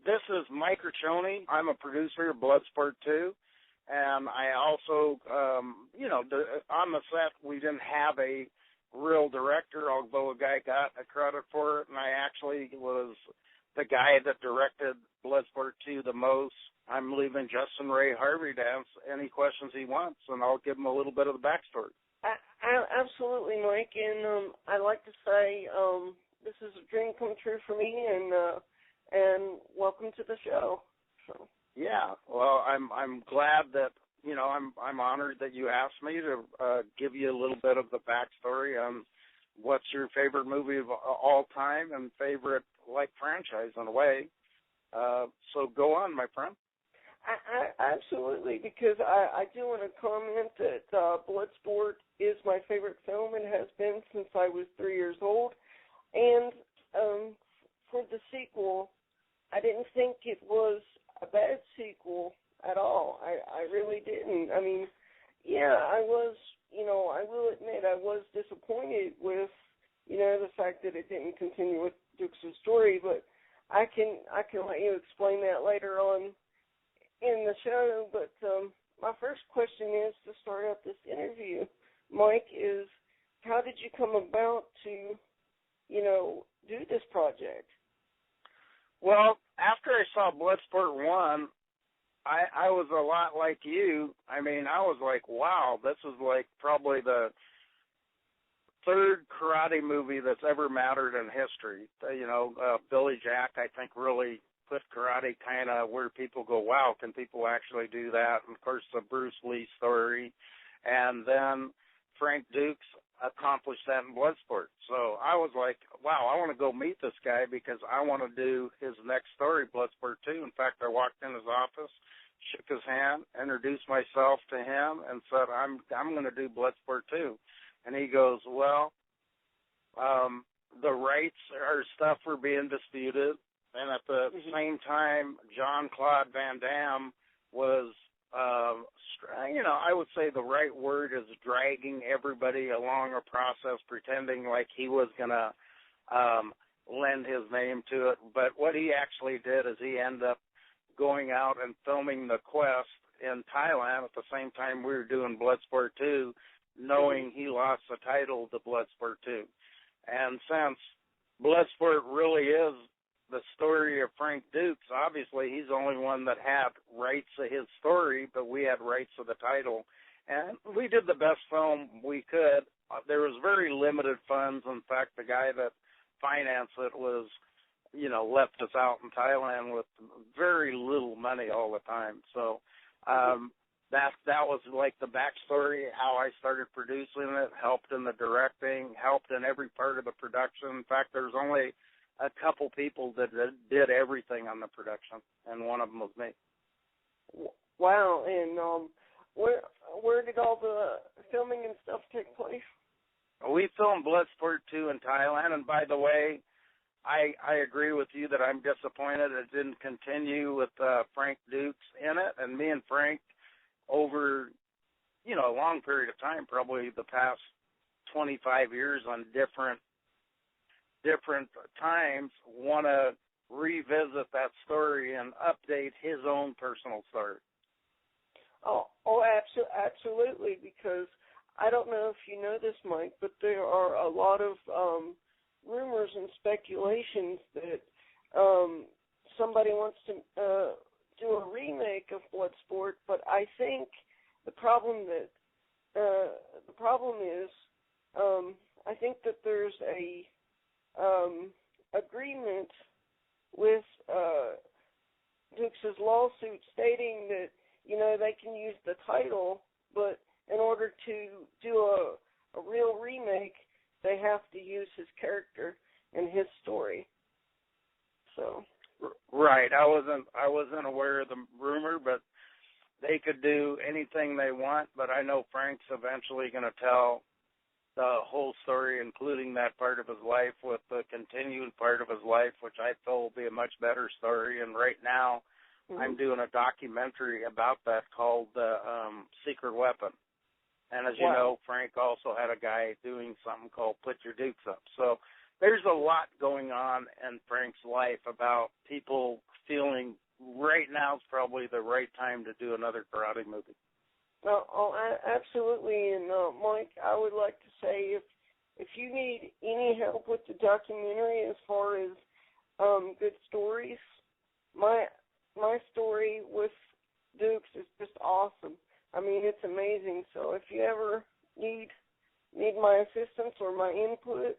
This is Mike Criscione. I'm a producer of Bloodsport 2, and I also, on the set we didn't have a real director, although a guy got a credit for it, and I actually was the guy that directed Bloodsport 2 the most. I'm leaving Justin Ray Harvey to answer any questions he wants, and I'll give him a little bit of the backstory. Absolutely, Mike, and I'd like to say this is a dream come true for me, and welcome to the show. So. Yeah, well, I'm glad that I'm honored that you asked me to give you a little bit of the backstory on what's your favorite movie of all time and favorite franchise in a way. So go on, my friend. Absolutely, because I do want to comment that Bloodsport is my favorite film and has been since I was 3 years old. And for the sequel, I didn't think it was a bad sequel at all. I really didn't. I mean, yeah, I was, I will admit I was disappointed with, the fact that it didn't continue with Dukes' story, but I can let you explain that later on in the show. But my first question is, to start out this interview, Mike, is how did you come about to, do this project? Well, after I saw Bloodsport 1, I was a lot like you. I mean, I was like, wow, this is probably the third karate movie that's ever mattered in history. Billy Jack, I think, really put karate kind of where people go, wow, can people actually do that? And, of course, the Bruce Lee story. And then Frank Dukes accomplished that in Bloodsport. So I was like, wow, I want to go meet this guy because I want to do his next story, Bloodsport 2. In fact, I walked in his office, shook his hand, introduced myself to him, and said, I'm going to do Bloodsport 2. And he goes, well, the rights or stuff were being disputed. And at the same time, Jean-Claude Van Damme was, I would say the right word is dragging everybody along a process, pretending like he was going to lend his name to it. But what he actually did is he ended up going out and filming The Quest in Thailand at the same time we were doing Bloodsport 2, knowing he lost the title to Bloodsport 2. And since Bloodsport really is the story of Frank Dukes, obviously he's the only one that had rights to his story, but we had rights to the title. And we did the best film we could. There was very limited funds. In fact, the guy that financed it was, left us out in Thailand with very little money all the time. So that was like the backstory, how I started producing it, helped in the directing, helped in every part of the production. In fact, there's only a couple people that did everything on the production, and one of them was me. Wow, and where did all the filming and stuff take place? We filmed Bloodsport 2 in Thailand, and by the way, I agree with you that I'm disappointed it didn't continue with Frank Dukes in it, and me and Frank over, a long period of time, probably the past 25 years on different times, want to revisit that story and update his own personal story. Oh, absolutely, because I don't know if you know this, Mike, but there are a lot of rumors and speculations that somebody wants to do a remake of Bloodsport, but I think the problem is I think that there's a agreement with Dukes' lawsuit stating that, they can use the title, but in order to do a real remake, they have to use his character and his story. So. Right. I wasn't aware of the rumor, but they could do anything they want, but I know Frank's eventually going to tell the whole story, including that part of his life, with the continued part of his life, which I feel will be a much better story. And right now, I'm doing a documentary about that called Secret Weapon. And as you know, Frank also had a guy doing something called Put Your Dukes Up. So there's a lot going on in Frank's life about people feeling right now is probably the right time to do another karate movie. Absolutely. And Mike, I would like to say if you need any help with the documentary as far as good stories, my story with Dukes is just awesome. I mean, it's amazing. So if you ever need my assistance or my input,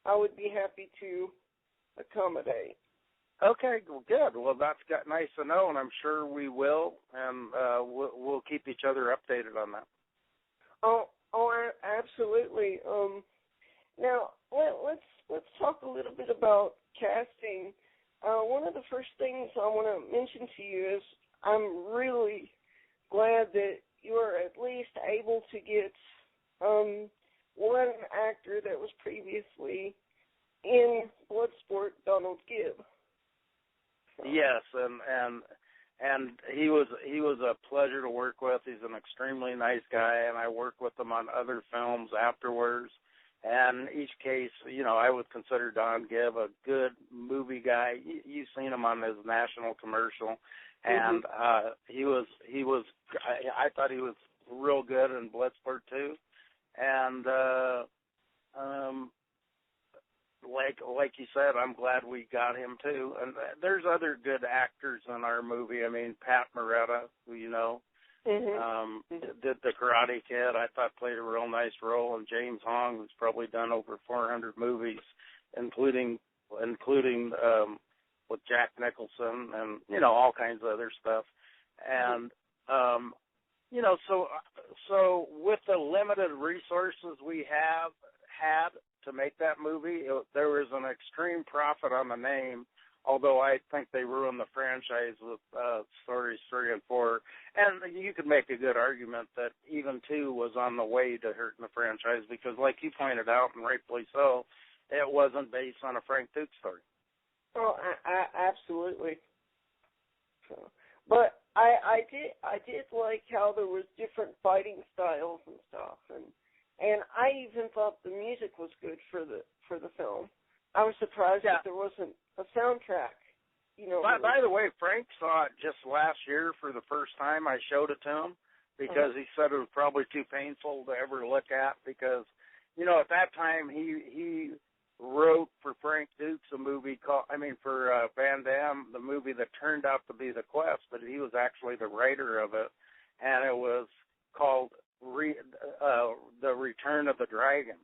I would be happy to accommodate. Okay, well, good. Well, that's nice to know, and I'm sure we will, and we'll keep each other updated on that. Oh, absolutely. Now let's talk a little bit about casting. One of the first things I want to mention to you is I'm really glad that you are at least able to get one actor that was previously in Bloodsport, Donald Gibb. Yes, and he was a pleasure to work with. He's an extremely nice guy, and I worked with him on other films afterwards. And in each case, I would consider Don Gibb a good movie guy. You've seen him on his national commercial, and he was. I thought he was real good in Bloodsport too, and like you said, I'm glad we got him too. And there's other good actors in our movie. I mean, Pat Moretta, who you know, did the Karate Kid. I thought played a real nice role. And James Hong, who's probably done over 400 movies, including with Jack Nicholson and all kinds of other stuff. And so with the limited resources we have had to make that movie, there was an extreme profit on the name, although I think they ruined the franchise with Stories 3 and 4. And you could make a good argument that even 2 was on the way to hurting the franchise because, like you pointed out, and rightfully so, it wasn't based on a Frank Dukes story. Oh, absolutely. So, but I did like how there was different fighting styles and stuff, and I even thought the music was good for the film. I was surprised that there wasn't a soundtrack. By the way, Frank saw it just last year for the first time. I showed it to him because he said it was probably too painful to ever look at because, at that time he wrote for Frank Dukes a movie for Van Damme, the movie that turned out to be The Quest, but he was actually the writer of it, and it was called The Return of the Dragon,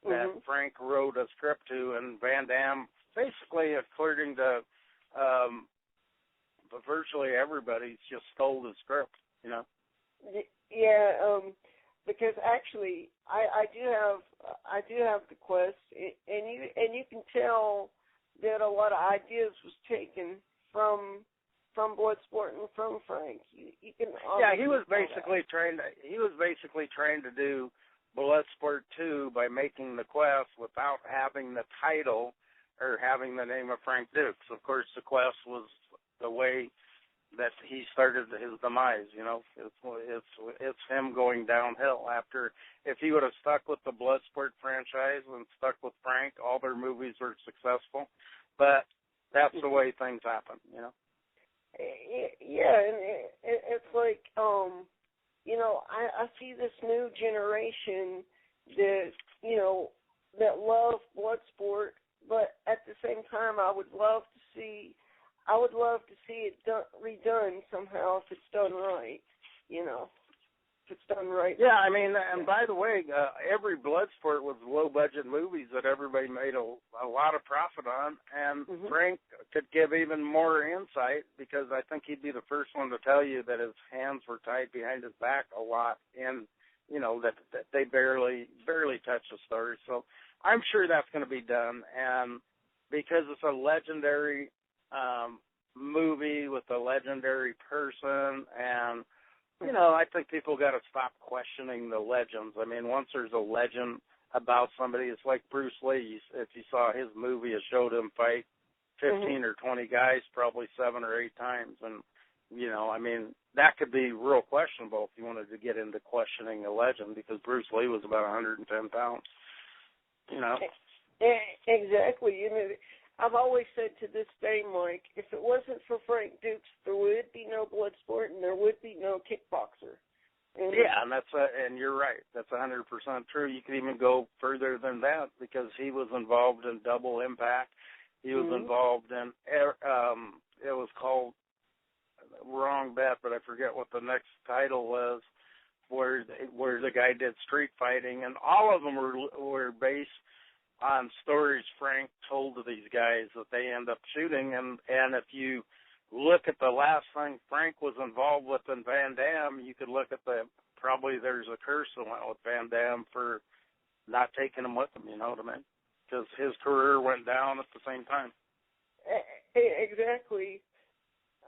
that Frank wrote a script to, and Van Damme, basically, according to virtually everybody, just stole the script, Yeah, because actually, I do have The Quest, and you can tell that a lot of ideas was taken from Bloodsport and from Frank. You can he was basically trying to do Bloodsport 2 by making The Quest without having the title or having the name of Frank Dukes. Of course, The Quest was the way that he started his demise. It's him going downhill after. If he would have stuck with the Bloodsport franchise and stuck with Frank, all their movies were successful. But that's the way things happen. Yeah, and it's like, I see this new generation that, that love Bloodsport, but at the same time, I would love to see it redone somehow if it's done right, if it's done right. Yeah, I mean, and by the way, every Bloodsport was low-budget movies that everybody made a lot of profit on, and Frank could give even more insight because I think he'd be the first one to tell you that his hands were tied behind his back a lot, and that they barely touched the story. So I'm sure that's going to be done, and because it's a legendary movie with a legendary person, and I think people got to stop questioning the legends. I mean, once there's a legend about somebody, it's like Bruce Lee. If you saw his movie, it showed him fight 15 or 20 guys probably 7 or 8 times, and I mean, that could be real questionable if you wanted to get into questioning a legend because Bruce Lee was about 110 pounds. Exactly. I've always said to this day, Mike, if it wasn't for Frank Dukes, there would be no Bloodsport and there would be no Kickboxer. And yeah, and you're right. That's 100% true. You could even go further than that because he was involved in Double Impact. He was involved in, it was called Wrong Bet, but I forget what the next title was, where the guy did street fighting, and all of them were based on stories Frank told to these guys that they end up shooting. And if you look at the last thing Frank was involved with in Van Damme, you could look at probably there's a curse that went with Van Damme for not taking him with him, you know what I mean? Because his career went down at the same time. Exactly.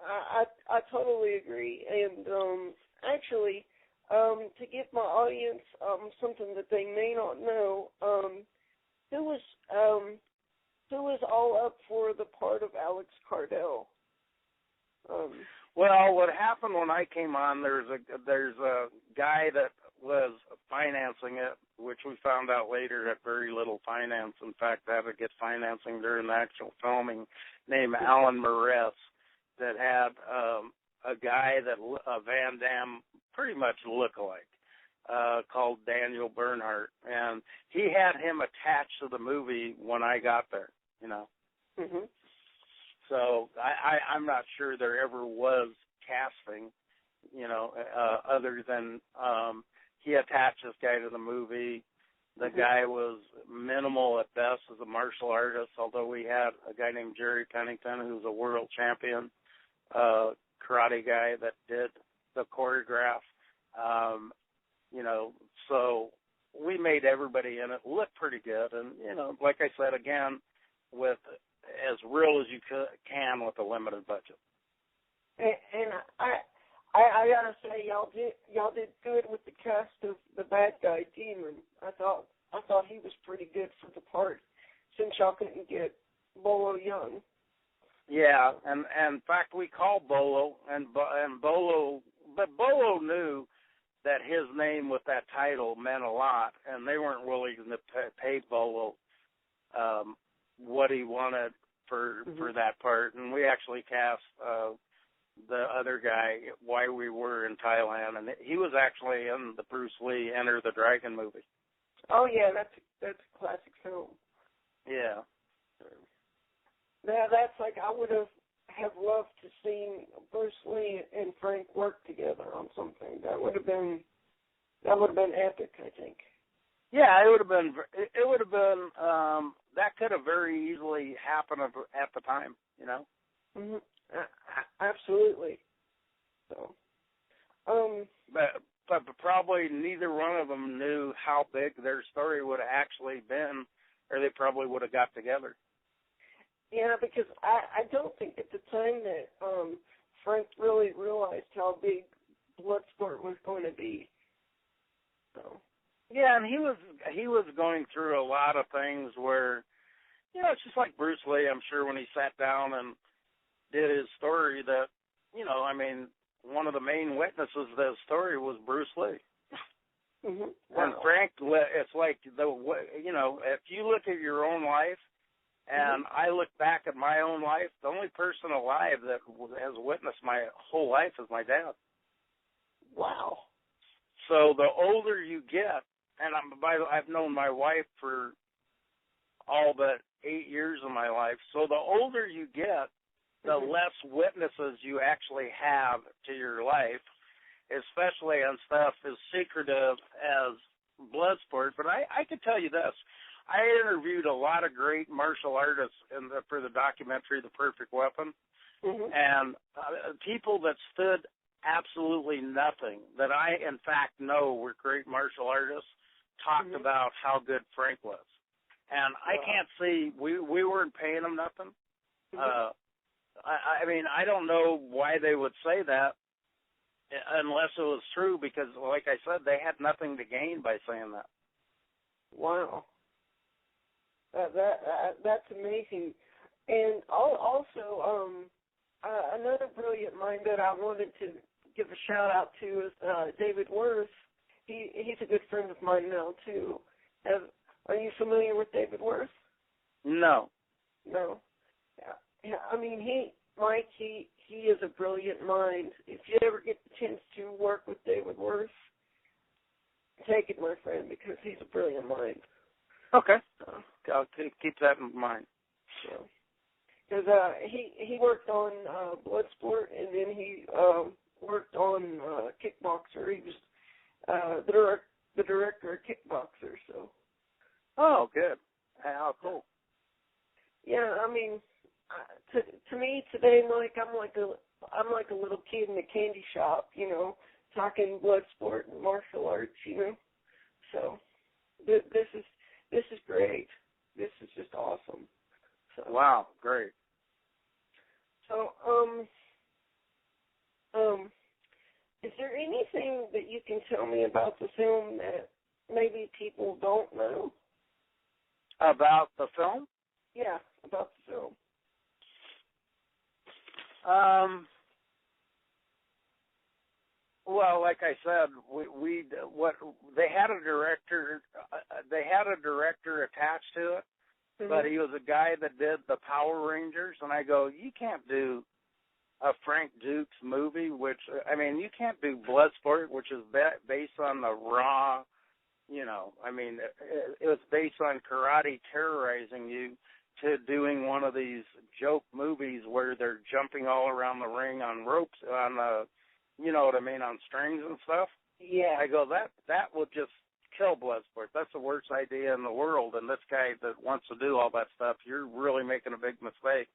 I totally agree. And actually, to give my audience something that they may not know, who was all up for the part of Alex Cardell? Well, what happened when I came on, there's a guy that was financing it, which we found out later had very little finance. In fact, had to get financing during the actual filming, named Alan Moretz, that had a guy that Van Damme pretty much look-alike, called Daniel Bernhardt, and he had him attached to the movie when I got there, you know. Mm-hmm. So I'm not sure there ever was casting, you know, other than he attached this guy to the movie. The guy was minimal at best as a martial artist, although we had a guy named Jerry Pennington who's a world champion karate guy that did the choreograph. You know, so we made everybody in it look pretty good. And, you know, like I said, again, with as real as you can with a limited budget. And I gotta say, y'all did good with the cast of the bad guy Demon. I thought he was pretty good for the part, since y'all couldn't get Bolo Young. Yeah, and in fact we called Bolo and Bolo, but Bolo knew that his name with that title meant a lot, and they weren't willing to pay Bolo what he wanted for that part. And we actually cast the other guy while we were in Thailand, and he was actually in the Bruce Lee Enter the Dragon movie. Oh yeah, that's a classic film. Yeah. Now that's like I would have loved to see Bruce Lee and Frank work together on something. That would have been epic, I think. Yeah, it would have been. That could have very easily happened at the time, you know. Mm-hmm. Absolutely. So, but probably neither one of them knew how big their story would have actually been, or they probably would have got together. Yeah, because I don't think at the time that Frank really realized how big Bloodsport was going to be. So. Yeah, and he was going through a lot of things where, you know, it's just like Bruce Lee. I'm sure when he sat down and did his story, that, you know, I mean, one of the main witnesses of that story was Bruce Lee. Mm-hmm. Wow. And Frank, it's like you know, if you look at your own life, and I look back at my own life, the only person alive that has witnessed my whole life is my dad. Wow. So the older you get, and I've known my wife for all but 8 years of my life, so the older you get, the less witnesses you actually have to your life, especially on stuff as secretive as Bloodsport. But I can tell you this. I interviewed a lot of great martial artists for the documentary The Perfect Weapon, and people that stood absolutely nothing, that I, in fact, know were great martial artists, talked about how good Frank was. And I can't see, we weren't paying them nothing. I mean, I don't know why they would say that unless it was true, because, like I said, they had nothing to gain by saying that. Wow. That's amazing. And also, another brilliant mind that I wanted to give a shout out to is David Worth. He's a good friend of mine now too. Are you familiar with David Worth? No. No. Yeah, I mean, Mike, he is a brilliant mind. If you ever get the chance to work with David Worth, take it, my friend, because he's a brilliant mind. Okay. I'll keep that in mind. Because he worked on Bloodsport, and then he worked on Kickboxer. He was the director of Kickboxer. So. Oh, good. How cool. Yeah, I mean, to me today, Mike, I'm like a little kid in a candy shop, you know, talking Bloodsport and martial arts, you know. So this is great. This is just awesome. So, wow, great. So, is there anything that you can tell me about the film that maybe people don't know? About the film? Yeah, about the film. Well, like I said, they had a director. They had a director attached to it, but he was a guy that did the Power Rangers, and I go, you can't do a Frank Dukes movie, which, I mean, you can't do Bloodsport, which is based on the raw, you know, I mean, it was based on karate terrorizing you, to doing one of these joke movies where they're jumping all around the ring on ropes, on you know what I mean, on strings and stuff. Yeah. I go, that would just kill Bloodsport. That's the worst idea in the world, and this guy that wants to do all that stuff, you're really making a big mistake.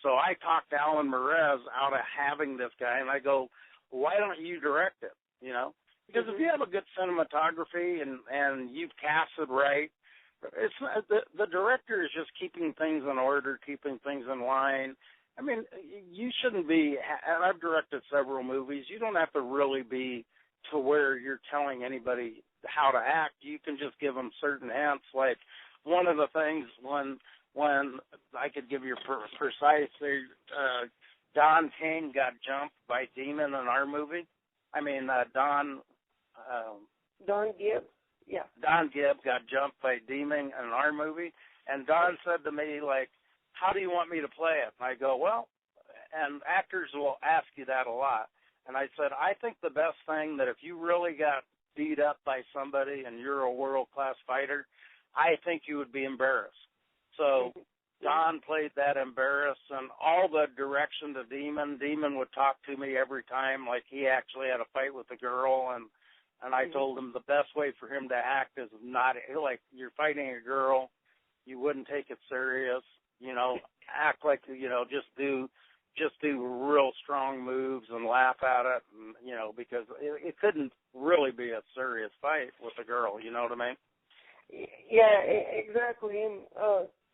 So I talked Alan Merez out of having this guy, and I go, why don't you direct it, you know? Because if you have a good cinematography and you've casted right, it's the director is just keeping things in order, keeping things in line. I mean, you shouldn't be, and I've directed several movies, you don't have to really be to where you're telling anybody how to act. You can just give them certain hints. Like one of the things when I could give you precise, Don King got jumped by Demon in our movie. I mean, Don Gibb. Yeah. Don Gibb got jumped by Demon in our movie, and Don said to me, like, how do you want me to play it? And I go, well, and actors will ask you that a lot. And I said, I think the best thing that if you really got beat up by somebody and you're a world-class fighter, I think you would be embarrassed. So Don played that embarrassed, and all the direction to Demon would talk to me every time like he actually had a fight with a girl, and I told him the best way for him to act is not, like, you're fighting a girl, you wouldn't take it serious, you know, act like, you know, just do real strong moves and laugh at it, and, you know, because it couldn't really be a serious fight with a girl, you know what I mean? Yeah, exactly. And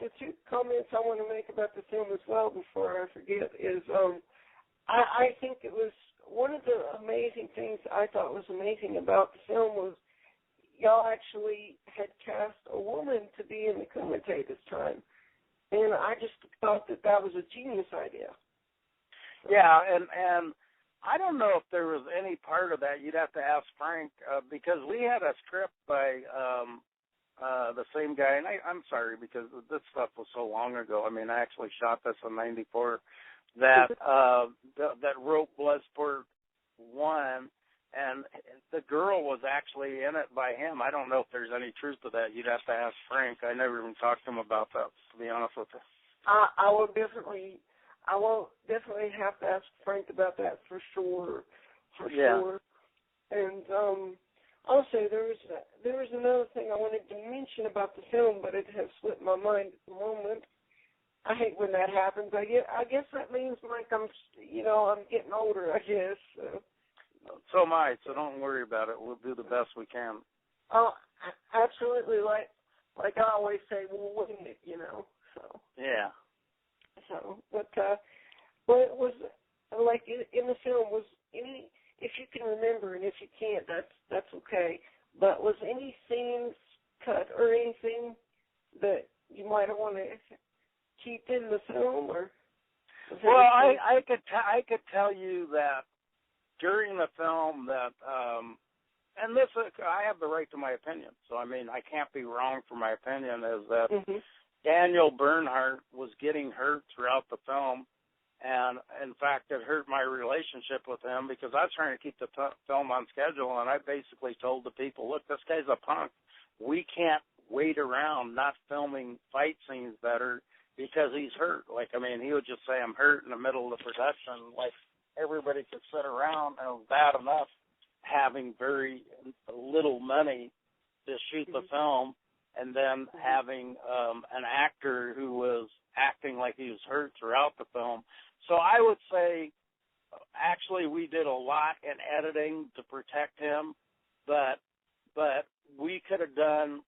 the two comments I want to make about the film as well before I forget is I think it was one of the amazing things I thought was amazing about the film was y'all actually had cast a woman to be in the Kumite this time. And I just thought that was a genius idea. Yeah, and I don't know if there was any part of that. You'd have to ask Frank, because we had a script by the same guy, and I'm sorry because this stuff was so long ago. I mean, I actually shot this in '94. That wrote Bloodsport 1, and the girl was actually in it by him. I don't know if there's any truth to that. You'd have to ask Frank. I never even talked to him about that, to be honest with you. I will definitely have to ask Frank about that for sure. Sure. And also, there was another thing I wanted to mention about the film, but it has slipped my mind at the moment. I hate when that happens. I guess that means, Mike, I'm getting older, I guess. So am I, so don't worry about it. We'll do the best we can. Oh, absolutely. Like I always say, we'll wing it, you know. So. Yeah. So, but was, like, in the film, was any, if you can remember, and if you can't, that's okay, but was any scenes cut or anything that you might want to keep in the film, or? Well, I could tell you that during the film that, and this, I have the right to my opinion, so I mean, I can't be wrong for my opinion, is that Daniel Bernhardt was getting hurt throughout the film, and in fact, it hurt my relationship with him because I was trying to keep the film on schedule, and I basically told the people, look, this guy's a punk. We can't wait around not filming fight scenes better because he's hurt. Like, I mean, he would just say, I'm hurt in the middle of the production. Like, everybody could sit around, and it was bad enough having very little money to shoot the film, and then having an actor who was acting like he was hurt throughout the film. So I would say, actually, we did a lot in editing to protect him, but we could have done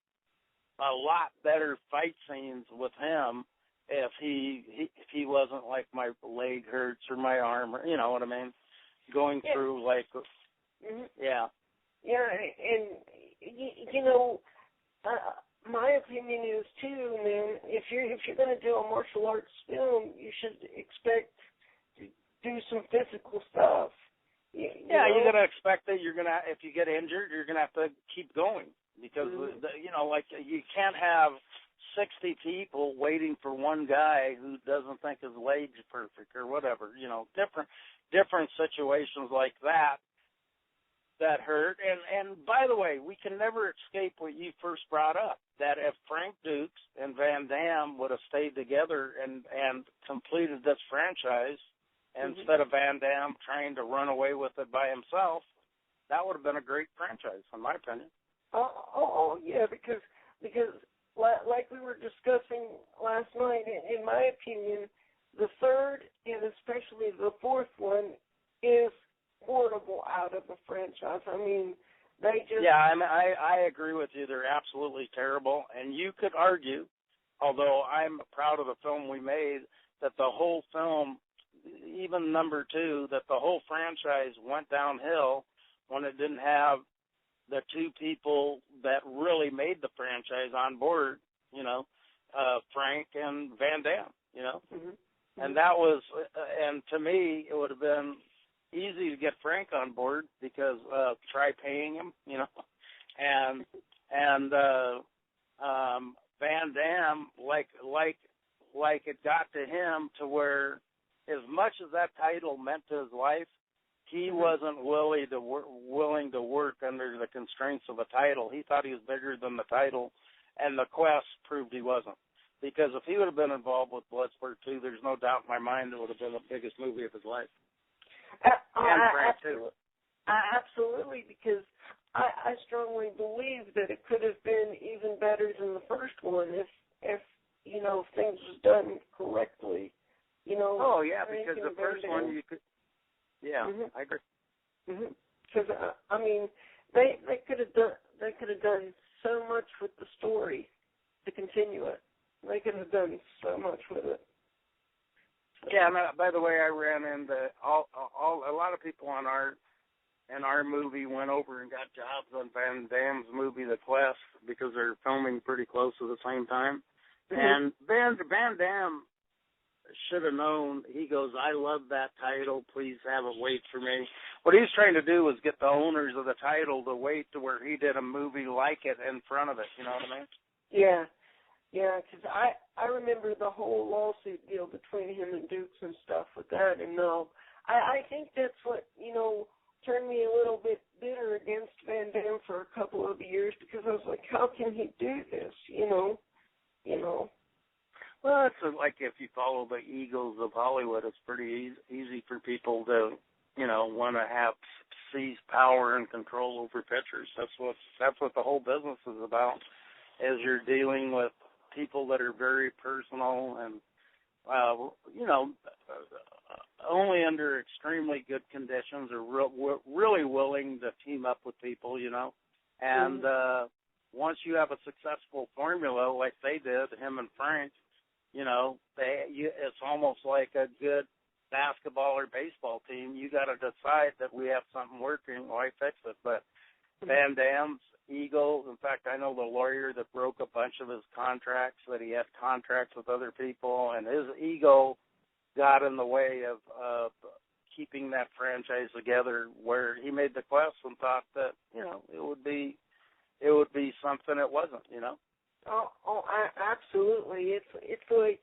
a lot better fight scenes with him if he wasn't like my leg hurts or my arm, or you know what I mean, going through like, yeah. Yeah, and you know, my opinion is too, man. If you're going to do a martial arts film, you should expect to do some physical stuff. You know? You're going to expect that you're going to, if you get injured, you're going to have to keep going because you know, like you can't have 60 people waiting for one guy who doesn't think his leg's perfect or whatever. You know, different situations like that hurt. And by the way, we can never escape what you first brought up, that if Frank Dukes and Van Damme would have stayed together and completed this franchise, instead of Van Damme trying to run away with it by himself, that would have been a great franchise, in my opinion. Oh yeah, because like we were discussing last night, in my opinion, the third and especially the fourth one is horrible out of the franchise. I mean, they just... Yeah, I agree with you. They're absolutely terrible. And you could argue, although I'm proud of the film we made, that the whole film, even number 2, that the whole franchise went downhill when it didn't have the two people that really made the franchise on board, you know, Frank and Van Damme, you know. And that was, and to me, it would have been easy to get Frank on board because try paying him, you know, and Van Damme, like it got to him to where, as much as that title meant to his life, he wasn't willing to work under the constraints of a title. He thought he was bigger than the title, and the Quest proved he wasn't. Because if he would have been involved with Bloodsport 2, there's no doubt in my mind it would have been the biggest movie of his life. Absolutely, because I strongly believe that it could have been even better than the first one if you know, things was done correctly. You know. Oh yeah, because the first one you could. Yeah, I agree. Because I mean, they could have done so much with the story to continue it. They could have done so much with it. Yeah, and by the way, I ran into a lot of people in our movie went over and got jobs on Van Damme's movie, The Quest, because they're filming pretty close at the same time. And Van Damme should have known. He goes, I love that title. Please have it wait for me. What he's trying to do is get the owners of the title to wait to where he did a movie like it in front of it. You know what I mean? Yeah. Yeah, because I remember the whole lawsuit deal between him and Dukes and stuff with that, and I think that's what, you know, turned me a little bit bitter against Van Damme for a couple of years, because I was like, how can he do this, you know? Well, it's like if you follow the Eagles of Hollywood, it's pretty easy for people to, you know, want to seize power and control over pictures. That's what the whole business is about, is you're dealing with people that are very personal and, you know, only under extremely good conditions are really willing to team up with people, you know. And once you have a successful formula like they did, him and Frank, you know, it's almost like a good basketball or baseball team. You got to decide that we have something working, why fix it? But Van Damme's Eagles, in fact, I know the lawyer that broke a bunch of his contracts, that he had contracts with other people, and his ego got in the way of keeping that franchise together, where he made the Quest and thought that, you know, it would be something it wasn't, you know. Absolutely. It's like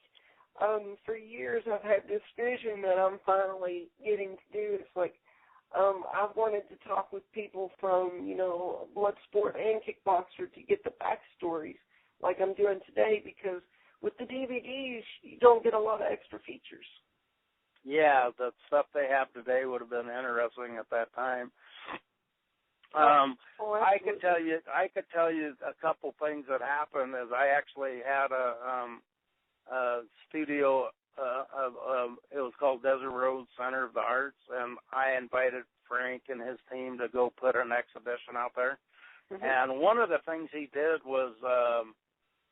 for years I've had this vision that I'm finally getting to do. It's like I've wanted to talk with people from, Bloodsport and Kickboxer to get the backstories like I'm doing today, because with the DVDs you don't get a lot of extra features. Yeah, the stuff they have today would have been interesting at that time. I could tell you a couple things that happened. As I actually had a studio. It was called Desert Road Center of the Arts, and I invited Frank and his team to go put an exhibition out there. Mm-hmm. And one of the things he did was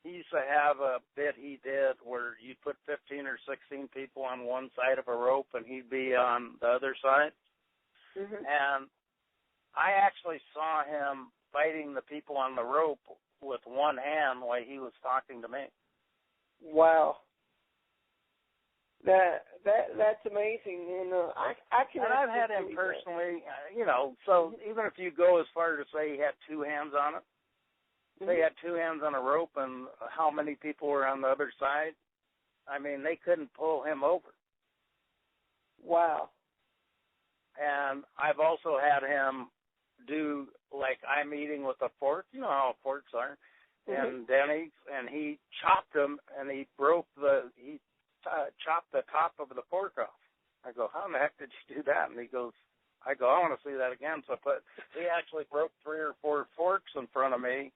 he used to have a bit he did where you put 15 or 16 people on one side of a rope and he'd be on the other side. Mm-hmm. And I actually saw him fighting the people on the rope with one hand while he was talking to me. Wow. That's amazing, and I can. And I've had him personally, So even if you go as far to say he had two hands on it, say he had two hands on a rope, and how many people were on the other side? I mean, they couldn't pull him over. Wow. And I've also had him do, like, I'm eating with a fork. You know how forks are. And Denny's, and he chopped them, and he chopped the top of the fork off. I go, how in the heck did you do that? And he goes, I want to see that again. So he actually broke 3 or 4 forks in front of me,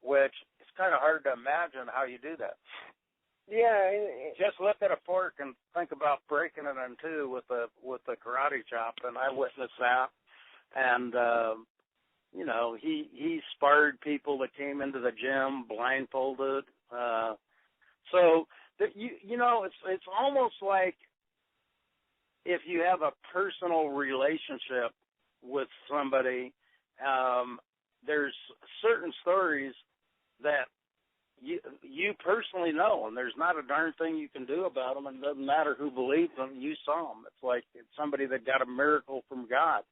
which is kind of hard to imagine how you do that. Yeah. Just look at a fork and think about breaking it in two with the karate chop, and I witnessed that. And, he sparred people that came into the gym blindfolded. It's almost like if you have a personal relationship with somebody, there's certain stories that you personally know, and there's not a darn thing you can do about them, and it doesn't matter who believes them, you saw them. It's like it's somebody that got a miracle from God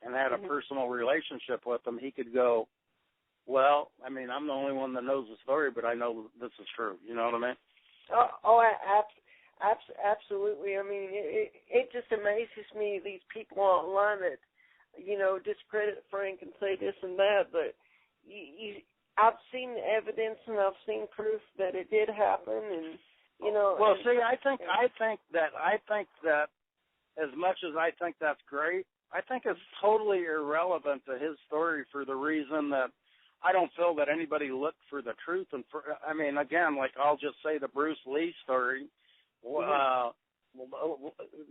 and had a personal relationship with them. He could go, well, I mean, I'm the only one that knows the story, but I know this is true. You know what I mean? Absolutely. I mean, it just amazes me, these people online that, discredit Frank and say this and that, but I've seen evidence and I've seen proof that it did happen, and Well, see, I think that as much as I think that's great, I think it's totally irrelevant to his story for the reason that I don't feel that anybody looked for the truth. And again, like I'll just say the Bruce Lee story.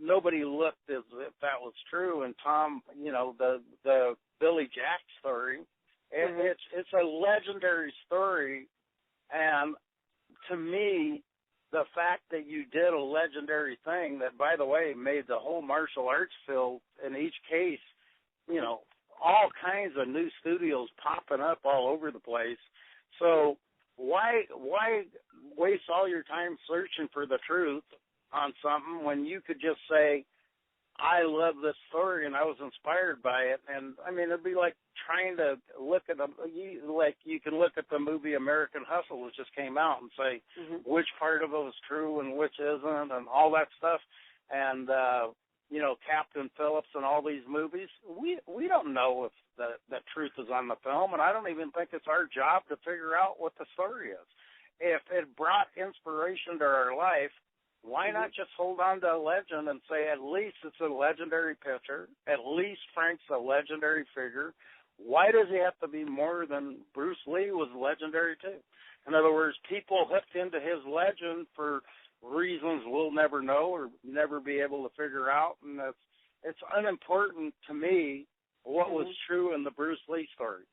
Nobody looked as if that was true. And Tom, the Billy Jack story, it's a legendary story. And to me, the fact that you did a legendary thing that, by the way, made the whole martial arts field in each case, all kinds of new studios popping up all over the place. So why waste all your time searching for the truth on something when you could just say, I love this story and I was inspired by it? And I mean, it'd be like trying to look at you can look at the movie American Hustle, which just came out, and say which part of it was true and which isn't, and all that stuff. And Captain Phillips and all these movies, we don't know if the truth is on the film, and I don't even think it's our job to figure out what the story is. If it brought inspiration to our life, why not just hold on to a legend and say at least it's a legendary picture, at least Frank's a legendary figure? Why does he have to be more than Bruce Lee was legendary too? In other words, people hooked into his legend for reasons we'll never know or never be able to figure out, and it's unimportant to me what was true in the Bruce Lee story,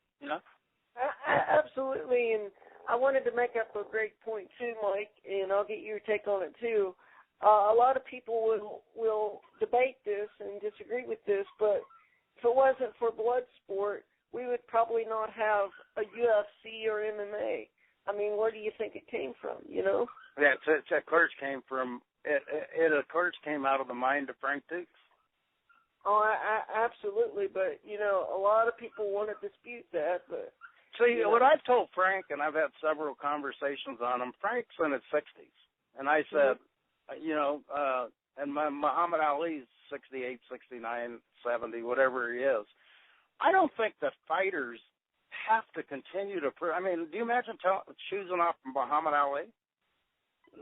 Absolutely, and I wanted to make up a great point too, Mike, and I'll get your take on it too. A lot of people will debate this and disagree with this, but if it wasn't for Bloodsport, we would probably not have a UFC or MMA. I mean, where do you think it came from, Yeah, it of course came from, it of course came out of the mind of Frank Dukes. Oh, absolutely, but, a lot of people want to dispute that, but... See, what I've told Frank, and I've had several conversations on him, Frank's in his 60s. And I said, and Muhammad Ali's 68, 69, 70, whatever he is. I don't think the fighters have to continue to prove. I mean, do you imagine choosing off Muhammad Ali?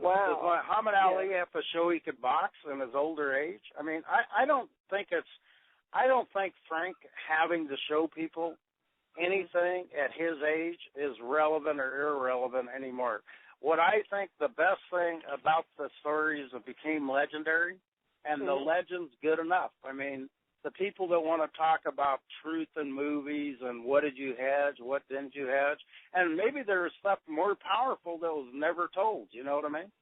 Wow. Does Muhammad Ali have to show he could box in his older age? I mean, I don't think Frank having to show people anything at his age is relevant or irrelevant anymore. What I think the best thing about the story is it became legendary, and the legend's good enough. I mean, the people that want to talk about truth in movies and what did you hedge, what didn't you hedge, and maybe there was stuff more powerful that was never told. You know what I mean?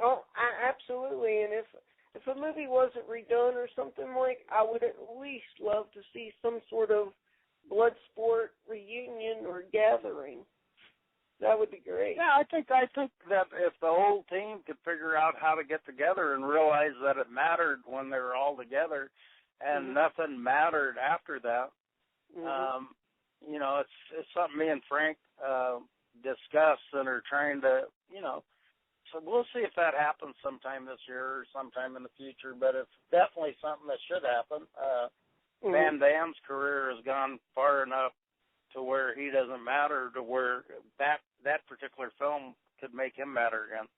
Oh, absolutely. And if a movie wasn't redone or something like, I would at least love to see some sort of Bloodsport reunion or gathering. That would be great. Yeah, I think that if the whole team could figure out how to get together and realize that it mattered when they were all together, and nothing mattered after that. It's something me and Frank discussed and are trying to, so we'll see if that happens sometime this year or sometime in the future, but it's definitely something that should happen. Van Damme's career has gone far enough to where he doesn't matter, to where that particular film could make him matter again.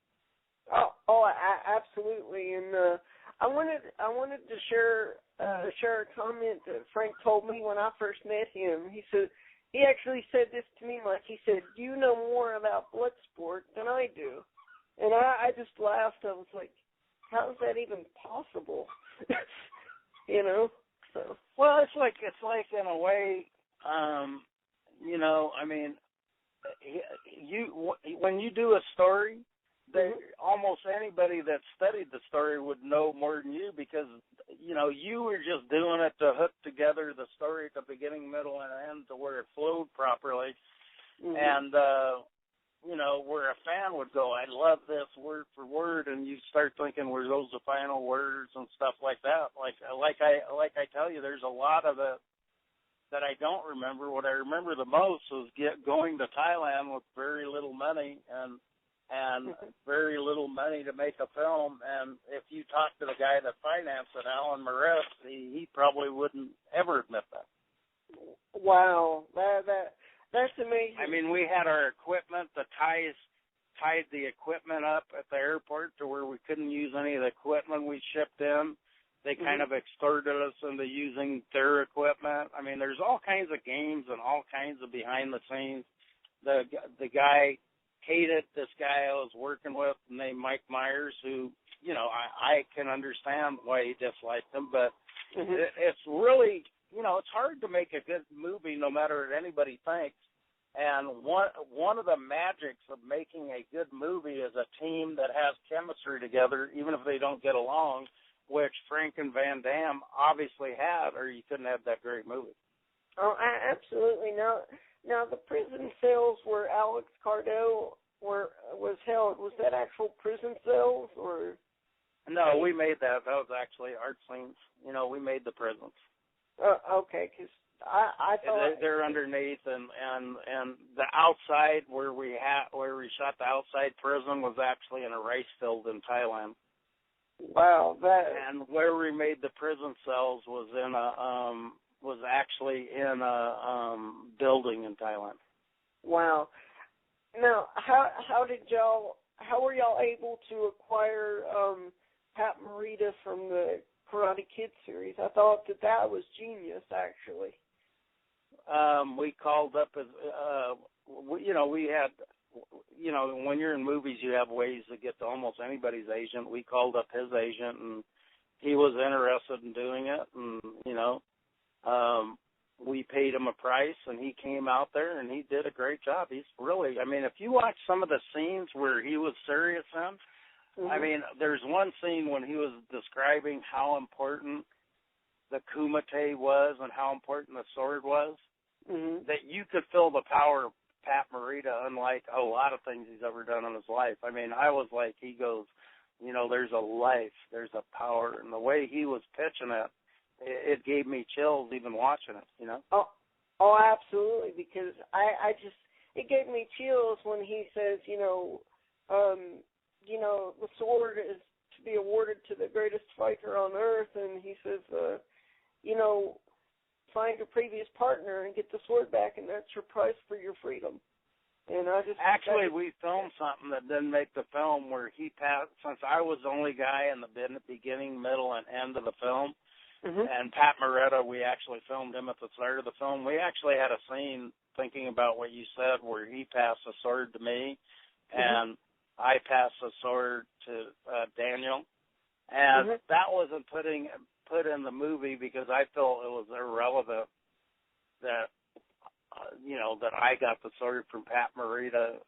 Absolutely. And I wanted to share a comment that Frank told me when I first met him. He actually said this to me, Mike. He said, "You know more about Bloodsport than I do," and I just laughed. I was like, "How is that even possible?" So. Well, it's like in a way, I mean, when you do a story, almost anybody that studied the story would know more than you, because you were just doing it to hook together the story at the beginning, middle, and end to where it flowed properly, and where a fan would go, "I love this word for word," and you start thinking, "Were those the final words?" and stuff like that. Like I tell you, there's a lot of it that I don't remember. What I remember the most was going to Thailand with very little money and very little money to make a film. And if you talk to the guy that financed it, Alan Moretz, he probably wouldn't ever admit that. Wow, that's amazing. I mean, we had our equipment. The Thais tied the equipment up at the airport to where we couldn't use any of the equipment we shipped in. They kind of extorted us into using their equipment. I mean, there's all kinds of games and all kinds of behind the scenes. The guy hated this guy I was working with named Mike Myers, who, I can understand why he disliked him, but it's really, it's hard to make a good movie no matter what anybody thinks. And one of the magics of making a good movie is a team that has chemistry together, even if they don't get along, which Frank and Van Damme obviously had, or you couldn't have that great movie. Oh, absolutely. Now the prison cells where Alex Cardo was held, was that actual prison cells, or? No, we made that. That was actually art scenes. We made the prisons. Okay, because I thought they're underneath, and the outside where we shot the outside prison was actually in a rice field in Thailand. Wow, and where we made the prison cells was actually in a building in Thailand. Wow. Now, how were y'all able to acquire Pat Morita from the Karate Kid series? I thought that was genius, actually. We called up as we had, when you're in movies, you have ways to get to almost anybody's agent. We called up his agent, and he was interested in doing it, and we paid him a price, and he came out there, and he did a great job. He's really, if you watch some of the scenes where he was serious in, there's one scene when he was describing how important the kumite was and how important the sword was, that you could feel the power of Pat Morita, unlike a lot of things he's ever done in his life. I was like, he goes, there's a life, there's a power, and the way he was pitching it gave me chills even watching it, Oh, absolutely, because I just, it gave me chills when he says, the sword is to be awarded to the greatest fighter on earth, and he says, find your previous partner and get the sword back, and that's your price for your freedom. And I just actually we filmed something that didn't make the film where he passed. Since I was the only guy in the beginning, middle, and end of the film, and Pat Moretta, we actually filmed him at the start of the film. We actually had a scene thinking about what you said, where he passed the sword to me, and I passed the sword to Daniel, and that wasn't put in the movie because I felt it was irrelevant that that I got the sword from Pat Morita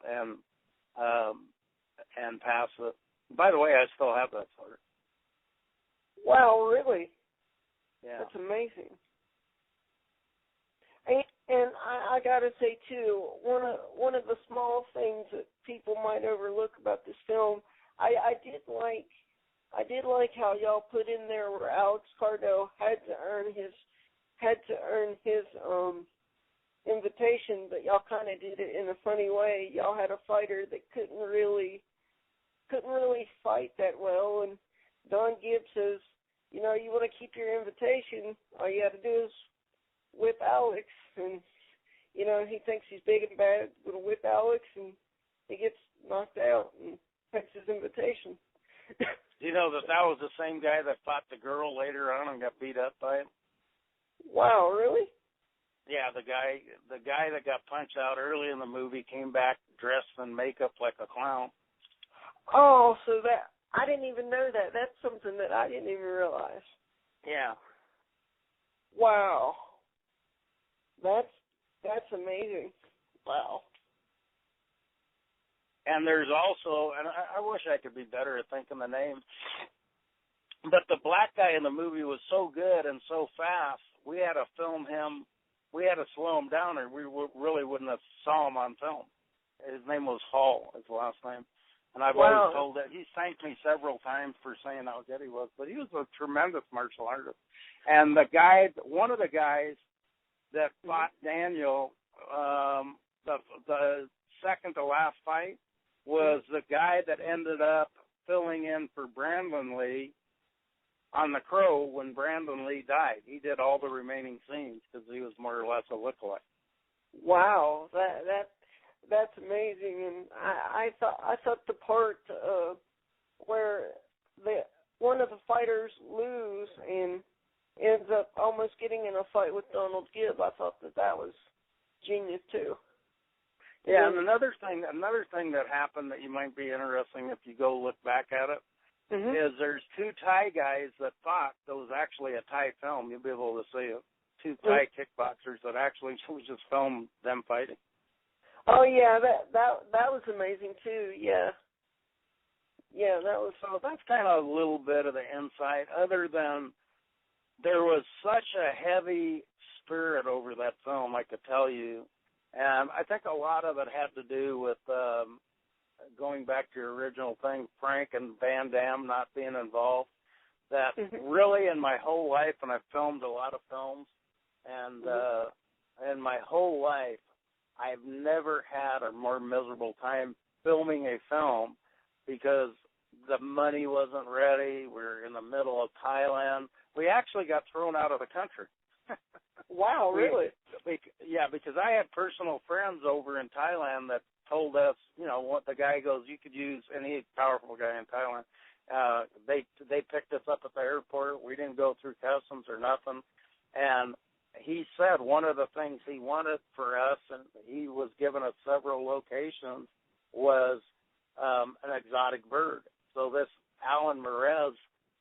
and passed it. By the way, I still have that sword. Wow, really? Yeah. That's amazing. And I gotta say too, one of the small things that people might overlook about this film, I did like how y'all put in there where Alex Cardell had to earn his invitation, but y'all kind of did it in a funny way. Y'all had a fighter that couldn't really fight that well, and Don Gibbs says, you want to keep your invitation, all you got to do is whip Alex, and he thinks he's big and bad, gonna whip Alex, and he gets knocked out and takes his invitation. You know that was the same guy that fought the girl later on and got beat up by him? Wow, really? Yeah, the guy that got punched out early in the movie came back dressed in makeup like a clown. Oh, so that I didn't even know that. That's something that I didn't even realize. Yeah. Wow. That's amazing. Wow. And there's also, and I wish I could be better at thinking the name, but the black guy in the movie was so good and so fast, we had to film him, we had to slow him down, or we really wouldn't have saw him on film. His name was Hall, his last name. And I've always told that. He thanked me several times for saying how good he was, but he was a tremendous martial artist. And one of the guys that fought Daniel, the second to last fight, was the guy that ended up filling in for Brandon Lee on The Crow when Brandon Lee died. He did all the remaining scenes because he was more or less a lookalike. Wow, that's amazing. And I thought the part where one of the fighters lose and ends up almost getting in a fight with Donald Gibb, I thought that was genius too. Yeah, and another thing that happened that you might be interesting if you go look back at it is there's two Thai guys that fought. That was actually a Thai film. You'll be able to see it. Two Thai kickboxers that actually just filmed them fighting. Oh yeah, that was amazing too. Yeah, that was. So that's kind of a little bit of the insight. Other than there was such a heavy spirit over that film, I could tell you. And I think a lot of it had to do with going back to your original thing, Frank and Van Damme not being involved. That really in my whole life, and I've filmed a lot of films, and in my whole life, I've never had a more miserable time filming a film because the money wasn't ready. We were in the middle of Thailand. We actually got thrown out of the country. Wow, really? Yeah, because I had personal friends over in Thailand that told us, what the guy goes, you could use, and he's a powerful guy in Thailand. They picked us up at the airport. We didn't go through customs or nothing. And he said one of the things he wanted for us, and he was giving us several locations, was an exotic bird. So this Alan Merez,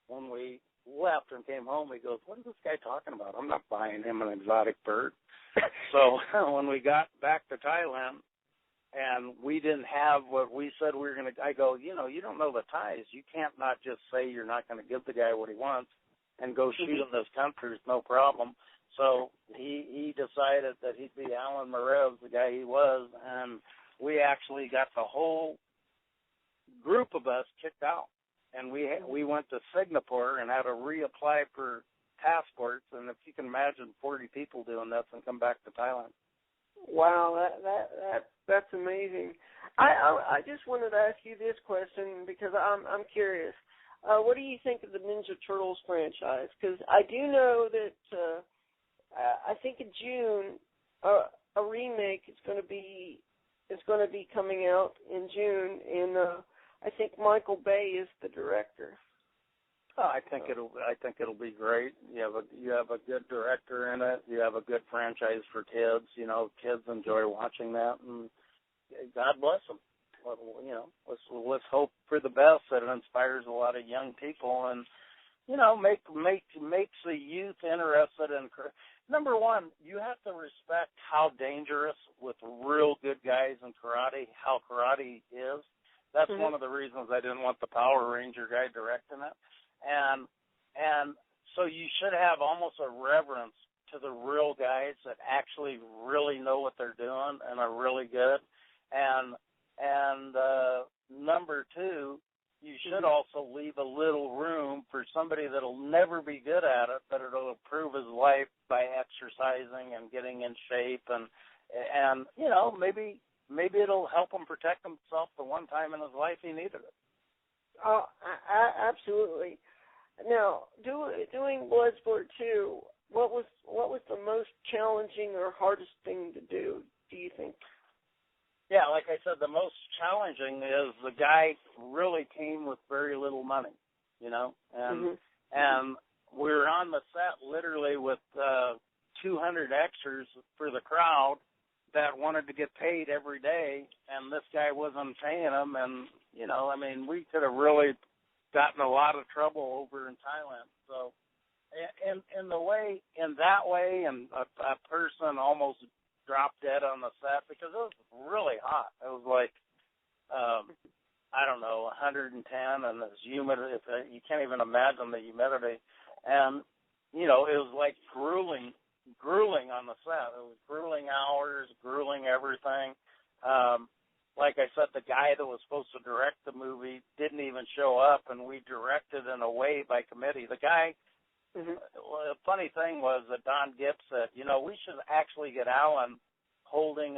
when we left and came home, he goes, what is this guy talking about? I'm not buying him an exotic bird. So when we got back to Thailand and we didn't have what we said we were going to, I go, you don't know the Thais. You can't not just say you're not going to give the guy what he wants and go shoot in this country. There's no problem. So he decided that he'd be Alan Merez, the guy he was, and we actually got the whole group of us kicked out. And we went to Singapore and had to reapply for passports. And if you can imagine 40 people doing this and come back to Thailand. Wow, that's amazing. I just wanted to ask you this question because I'm curious. What do you think of the Ninja Turtles franchise? Because I do know that I think in June a remake is going to be coming out in June, and I think Michael Bay is the director. Oh, I think it'll be great. You have a good director in it. You have a good franchise for kids. You know, kids enjoy watching that, and God bless them. You know, let's hope for the best, that it inspires a lot of young people, and makes the youth interested in. Number one, you have to respect how dangerous with real good guys in karate, how karate is. That's one of the reasons I didn't want the Power Ranger guy directing it. And so you should have almost a reverence to the real guys that actually really know what they're doing and are really good. And number two, you should also leave a little room for somebody that'll never be good at it, but it'll improve his life by exercising and getting in shape, and maybe it'll help him protect himself the one time in his life he needed it. Oh, absolutely. Now, doing Bloodsport 2, what was the most challenging or hardest thing to do you think? Yeah, like I said, the most challenging is the guy really came with very little money, and we were on the set literally with 200 extras for the crowd that wanted to get paid every day, and this guy wasn't paying them, and we could have really gotten a lot of trouble over in Thailand. So, in that way, and a person almost dropped dead on the set because it was really hot. It was like, 110, and it's humid. You can't even imagine the humidity. And, it was like grueling on the set. It was grueling hours, grueling everything. Like I said, the guy that was supposed to direct the movie didn't even show up, and we directed in a way by committee. The guy, well, the funny thing was that Don Gibb said, we should actually get Alan holding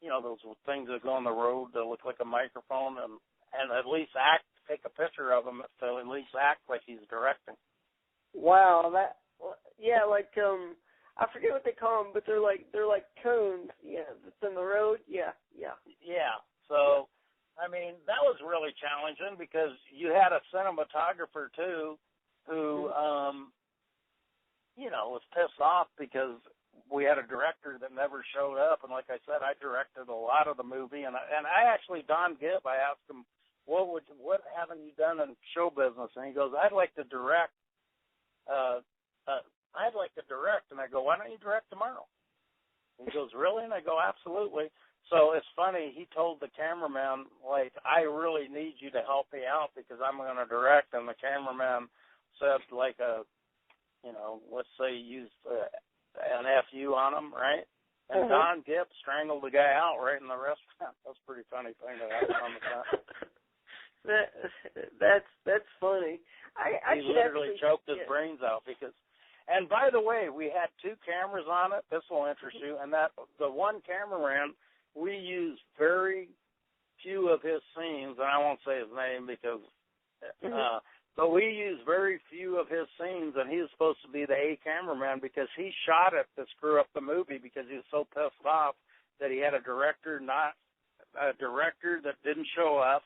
those things that go on the road that look like a microphone, and at least take a picture of him to at least act like he's directing. Wow, I forget what they call them, but they're like cones. Yeah, that's in the road. Yeah. So, that was really challenging because you had a cinematographer too, who, was pissed off because we had a director that never showed up. And like I said, I directed a lot of the movie, and I actually, Don Gibb, I asked him, what haven't you done in show business? And he goes, I'd like to direct. And I go, why don't you direct tomorrow? He goes, really? And I go, absolutely. So it's funny, he told the cameraman, like, I really need you to help me out because I'm going to direct. And the cameraman said, like, let's say used an FU on him, right? And Don Gibb strangled the guy out right in the restaurant. That's a pretty funny thing that happened on the set. That's funny. He literally choked his brains out because. And by the way, we had 2 cameras on it. This will interest you. And that the one cameraman, we used very few of his scenes, and I won't say his name because, but we used very few of his scenes, and he was supposed to be the A cameraman because he shot it to screw up the movie because he was so pissed off that he had a director that didn't show up,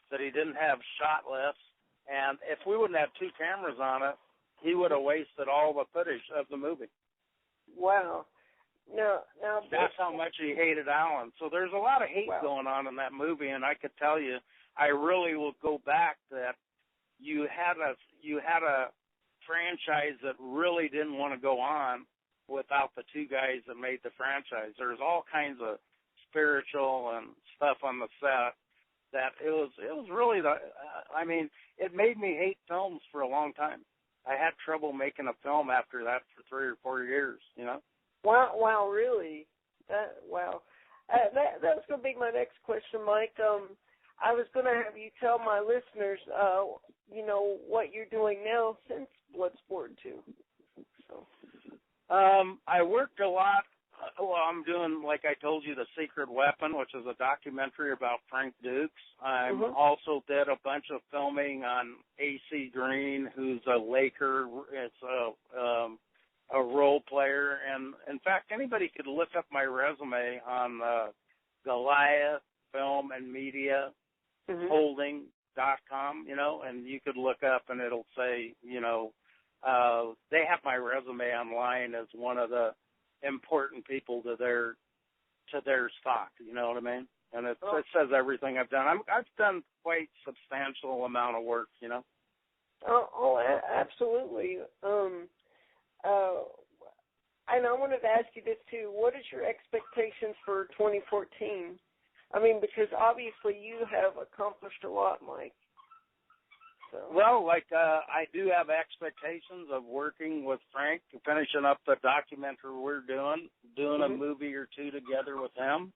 that he didn't have shot lists, and if we wouldn't have 2 cameras on it, he would have wasted all the footage of the movie. Wow. Now that's how much he hated Alan. So there's a lot of hate going on in that movie, and I could tell you, I really will go back that you had a franchise that really didn't want to go on without the 2 guys that made the franchise. There's all kinds of spiritual and stuff on the set that it was really it made me hate films for a long time. I had trouble making a film after that for 3 or 4 years, Wow, really? Wow. That was going to be my next question, Mike. I was going to have you tell my listeners, what you're doing now since Bloodsport 2. So. I worked a lot well, I'm doing, like I told you, The Secret Weapon, which is a documentary about Frank Dukes. I also did a bunch of filming on A.C. Green, who's a Laker. It's a role player. And, in fact, anybody could look up my resume on Goliath Film and Media Holding.com, and you could look up and it'll say, they have my resume online as one of the important people to their stock, you know what I mean? And it says everything I've done. I've done quite substantial amount of work, Absolutely. And I wanted to ask you this too. What is your expectations for 2014? I mean, because obviously you have accomplished a lot, Mike. So. Well, I do have expectations of working with Frank, finishing up the documentary we're doing a movie or two together with him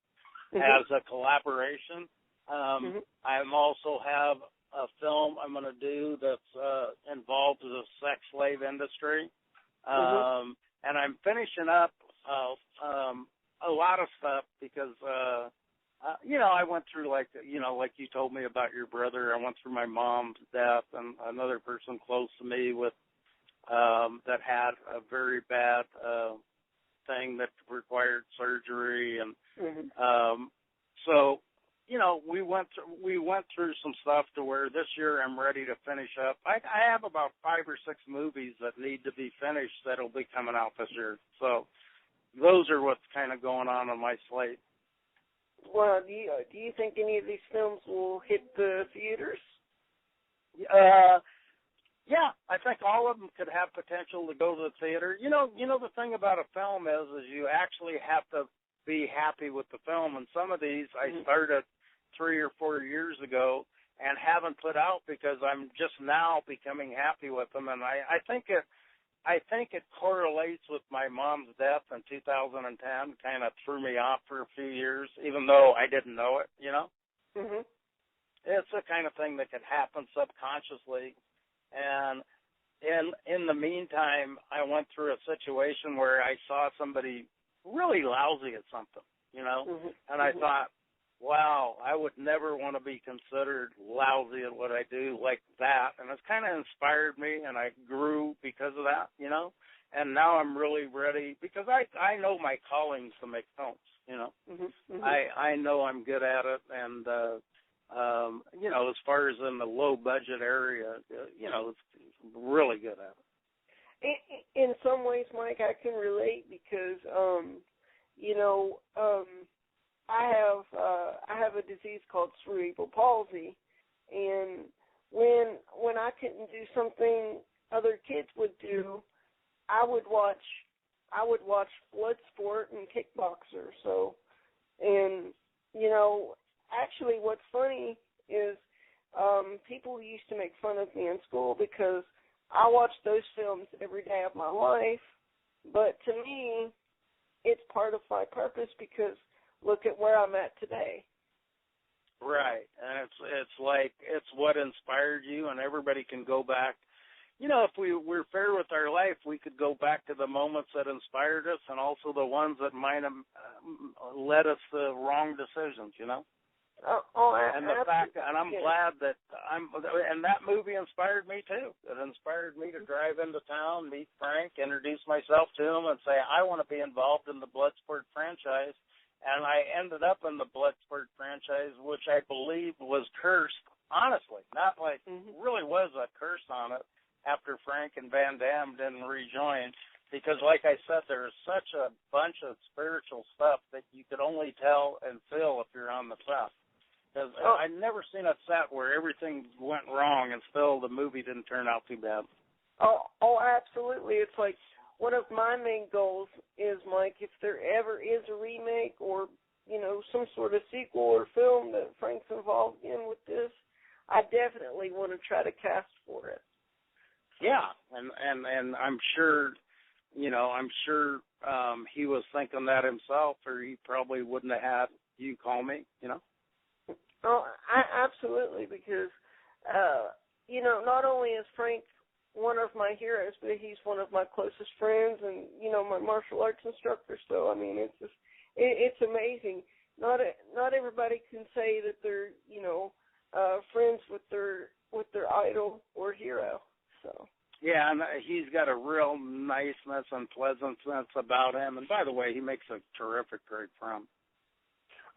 as a collaboration. I also have a film I'm going to do that's involved with the sex slave industry. And I'm finishing up a lot of stuff because I went through like you told me about your brother. I went through my mom's death and another person close to me with that had a very bad thing that required surgery, and so we went through some stuff to where this year I'm ready to finish up. I have about 5 or 6 movies that need to be finished that'll be coming out this year. So those are what's kind of going on my slate. Well, do you think any of these films will hit the theaters? Yeah, I think all of them could have potential to go to the theater. The thing about a film is you actually have to be happy with the film. And some of these I started 3 or 4 years ago and haven't put out because I'm just now becoming happy with them. And I think it correlates with my mom's death in 2010, kind of threw me off for a few years, even though I didn't know it, It's the kind of thing that could happen subconsciously. And in the meantime, I went through a situation where I saw somebody really lousy at something, and I thought, wow, I would never want to be considered lousy at what I do like that. And it's kind of inspired me, and I grew because of that, And now I'm really ready because I know my calling's to make films, I know I'm good at it, and as far as in the low budget area, it's really good at it. In some ways, Mike, I can relate because, I have a disease called cerebral palsy, and when I couldn't do something other kids would do, I would watch Bloodsport and Kickboxer. So, and actually, what's funny is people used to make fun of me in school because I watched those films every day of my life. But to me, it's part of my purpose because look at where I'm at today. Right, and it's what inspired you, and everybody can go back. If we're fair with our life, we could go back to the moments that inspired us, and also the ones that might have led us to wrong decisions. And the fact, and I'm glad that and that movie inspired me too. It inspired me to drive into town, meet Frank, introduce myself to him, and say I want to be involved in the Bloodsport franchise. And I ended up in the Bloodsport franchise, which I believe was cursed, honestly, not like really was a curse on it after Frank and Van Damme didn't rejoin. Because like I said, there is such a bunch of spiritual stuff that you could only tell and feel if you're on the set. Because I've never seen a set where everything went wrong and still the movie didn't turn out too bad. Oh, absolutely. It's like one of my main goals is, Mike, if there ever is a remake or, some sort of sequel or film that Frank's involved in with this, I definitely want to try to cast for it. Yeah, and I'm sure, he was thinking that himself, or he probably wouldn't have had you call me, Oh, absolutely, because, not only is Frank one of my heroes, but he's one of my closest friends and, you know, my martial arts instructor. So, I mean, it's just, it's amazing. Not everybody can say that they're, you know, friends with their idol or hero. So. Yeah, and he's got a real niceness and pleasantness about him. And by the way, he makes a terrific great friend.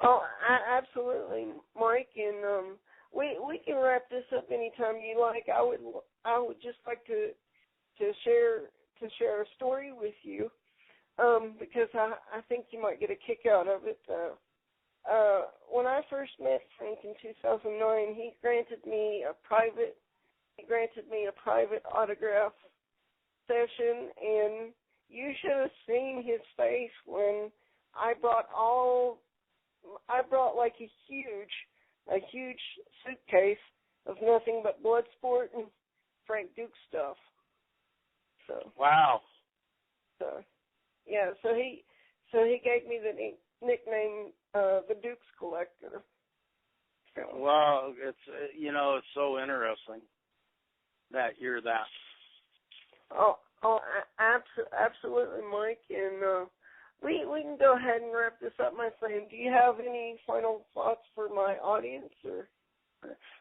Oh, absolutely, Mike. And we can wrap this up anytime you like. I would just like to share a story with you, because I think you might get a kick out of it. When I first met Frank in 2009, he granted me a private autograph session, and you should have seen his face when I brought like a huge suitcase of nothing but Bloodsport and Frank Duke stuff. So. Wow. So, yeah. So he gave me the nickname the Duke's Collector. So. Well, it's so interesting that you're that. Oh, absolutely, Mike. And we can go ahead and wrap this up, my friend. Do you have any final thoughts for my audience, or?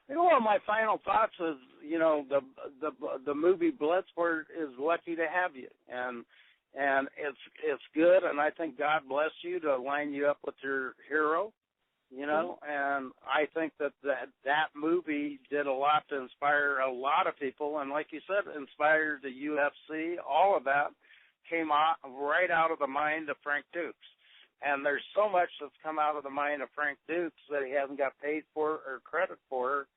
Well, my final thoughts is, the movie Bloodsport is lucky to have you, and it's good, and I think God bless you to line you up with your hero, and I think that movie did a lot to inspire a lot of people, and like you said, inspired the UFC. All of that came right out of the mind of Frank Dukes. And there's so much that's come out of the mind of Frank Dukes that he hasn't got paid for or credit for,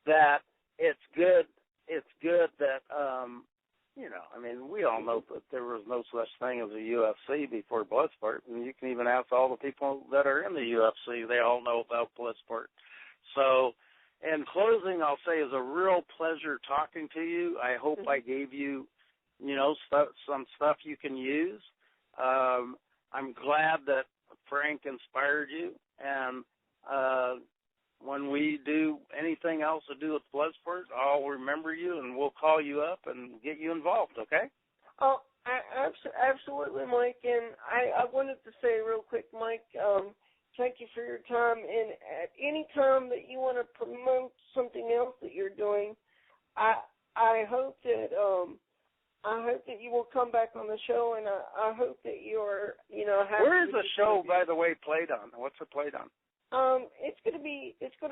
that it's good. It's good that, we all know that there was no such thing as a UFC before Bloodsport. And you can even ask all the people that are in the UFC. They all know about Bloodsport. So in closing, I'll say it's a real pleasure talking to you. I hope I gave you, some stuff you can use. I'm glad that Frank inspired you, and when we do anything else to do with Bloodsport, I'll remember you, and we'll call you up and get you involved, okay? Oh, absolutely, Mike, and I wanted to say real quick, Mike, thank you for your time, and at any time that you want to promote something else that you're doing, I hope that you will come back on the show, and I hope that you're, happy. Where is the show, by the way, played on? What's it played on? It's going to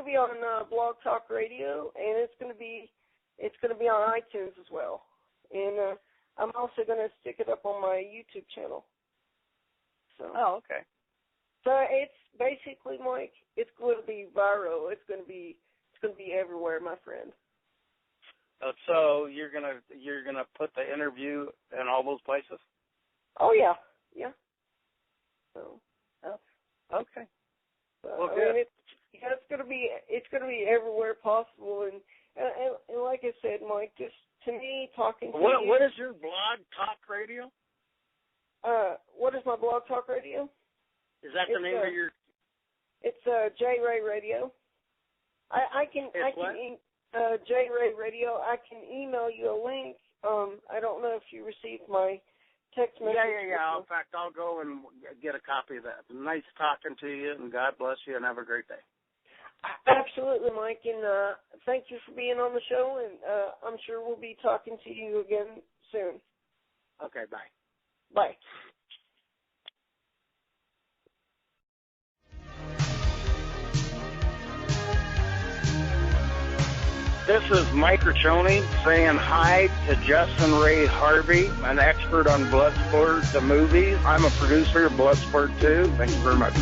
be on Blog Talk Radio, and it's going to be on iTunes as well. And I'm also going to stick it up on my YouTube channel. So. Oh, okay. So it's basically, Mike, it's going to be viral. It's going to be everywhere, my friend. So you're gonna put the interview in all those places? Oh yeah. So. Oh, okay. Well, it's gonna be everywhere possible, and like I said, Mike, just to me talking to you. What is your Blog Talk Radio? What is my Blog Talk Radio? Is that the name of your? It's J Ray Radio. J Ray Radio. I can email you a link. I don't know if you received my text message. Yeah. In fact, I'll go and get a copy of that. Nice talking to you, and God bless you, and have a great day. Absolutely, Mike, and thank you for being on the show, and I'm sure we'll be talking to you again soon. Okay, bye. Bye. This is Mike Criscione saying hi to Justin Ray Harvey, an expert on Bloodsport, the movie. I'm a producer of Bloodsport, too. Thank you very much.